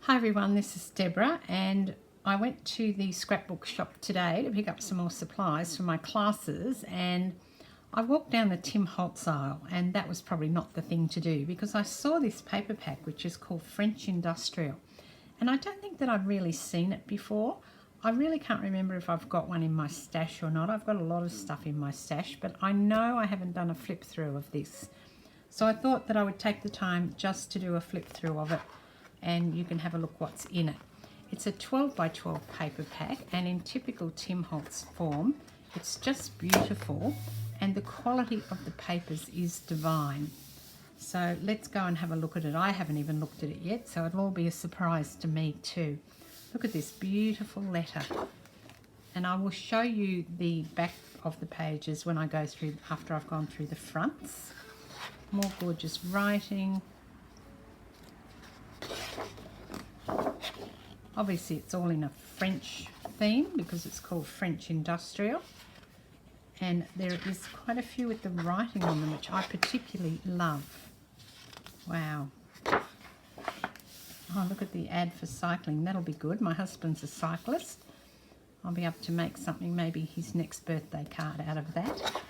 Hi everyone, this is Deborah and I went to the scrapbook shop today to pick up some more supplies for my classes, and I walked down the Tim Holtz aisle, and that was probably not the thing to do because I saw this paper pack which is called French Industrial, and I don't think that I've really seen it before. I really can't remember if I've got one in my stash or not. I've got a lot of stuff in my stash, but I know I haven't done a flip through of this. So I thought that I would take the time just to do a flip through of it, and you can have a look what's in it. It's a 12 by 12 paper pack, and in typical Tim Holtz form, it's just beautiful, and the quality of the papers is divine. So let's go and have a look at it. I haven't even looked at it yet, so it'll all be a surprise to me too. Look at this beautiful letter, and I will show you the back of the pages when I go through, after I've gone through the fronts. More gorgeous writing. Obviously it's all in a French theme because it's called French Industrial, and there is quite a few with the writing on them which I particularly love. Wow. Oh, look at the ad for cycling. That'll be good. My husband's a cyclist. I'll be able to make something, maybe his next birthday card out of that.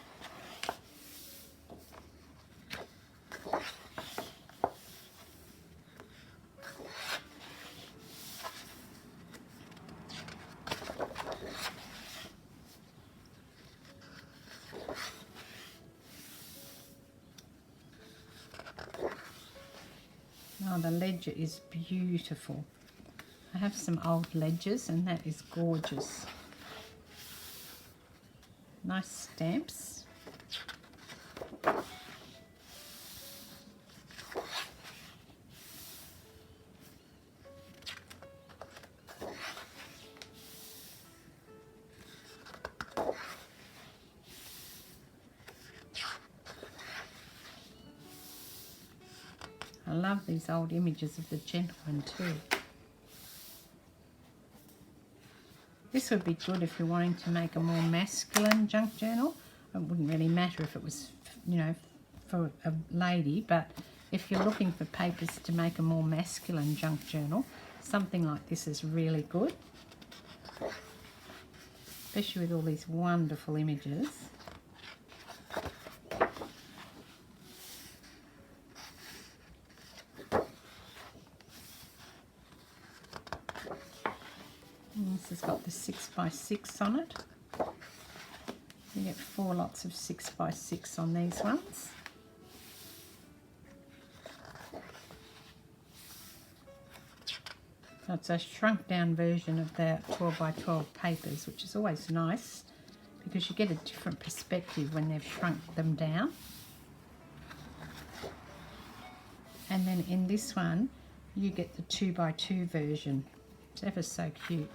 Oh, the ledger is beautiful. I have some old ledgers and that is gorgeous. Nice stamps. I love these old images of the gentleman too. This would be good if you're wanting to make a more masculine junk journal. It wouldn't really matter if it was, you know, for a lady, but if you're looking for papers to make a more masculine junk journal, something like this is really good. Especially with all these wonderful images. This has got the 6 by 6 on it. You get 4 lots of 6 by 6 on these ones. So it's a shrunk down version of the 12 by 12 papers, which is always nice because you get a different perspective when they've shrunk them down. And then in this one, you get the 2 by 2 version. It's ever so cute.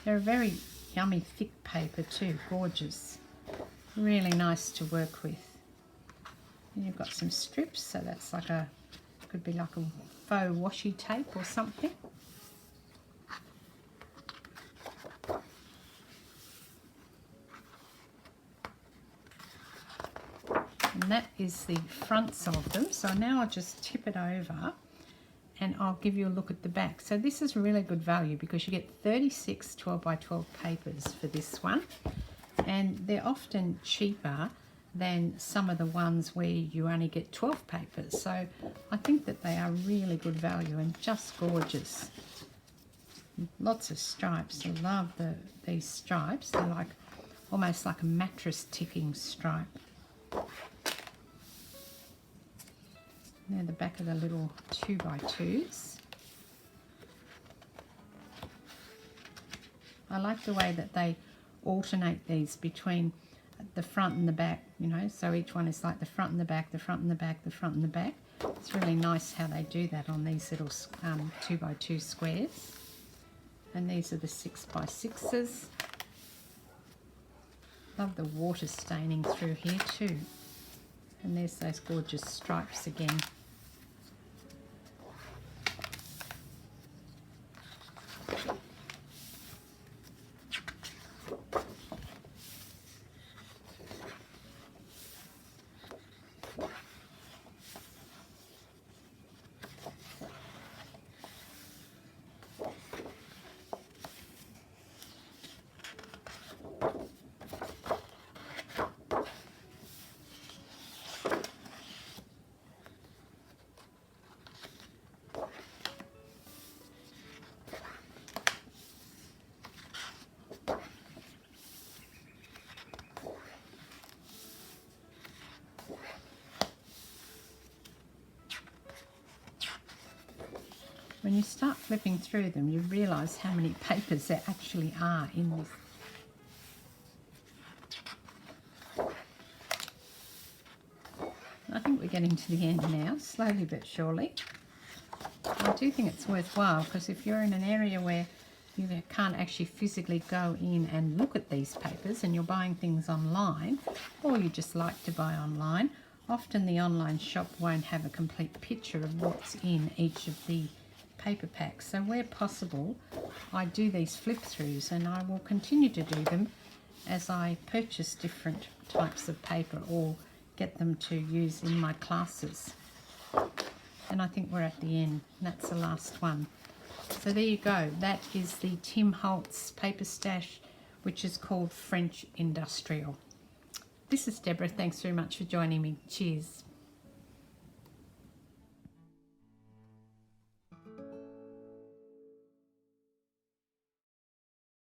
They're a very yummy thick paper too, gorgeous. Really nice to work with. And you've got some strips, so that's like a, could be like a faux washi tape or something. And that is the fronts of them. So now I'll just tip it over and I'll give you a look at the back. So this is really good value because you get 36 12 by 12 papers for this one, and they're often cheaper than some of the ones where you only get 12 papers. So I think that they are really good value and just gorgeous. Lots of stripes. I love these stripes. They're like almost like a mattress ticking stripe. They're the back of the little 2 by 2s. I like the way that they alternate these between the front and the back, you know, so each one is like the front and the back, the front and the back, the front and the back. It's really nice how they do that on these little 2 by 2 squares. And these are the 6 by 6s. Love the water staining through here too. And there's those gorgeous stripes again. when you start flipping through them, you realise how many papers there actually are in this. I think we're getting to the end now, slowly but surely. I do think it's worthwhile, because if you're in an area where you can't actually physically go in and look at these papers, and you're buying things online, or you just like to buy online, often the online shop won't have a complete picture of what's in each of the paper packs. So where possible, I do these flip throughs, and I will continue to do them as I purchase different types of paper or get them to use in my classes. And I think we're at the end. That's the last one. So there you go. That is the Tim Holtz paper stash, which is called French Industrial. This is Deborah. Thanks very much for joining me. Cheers.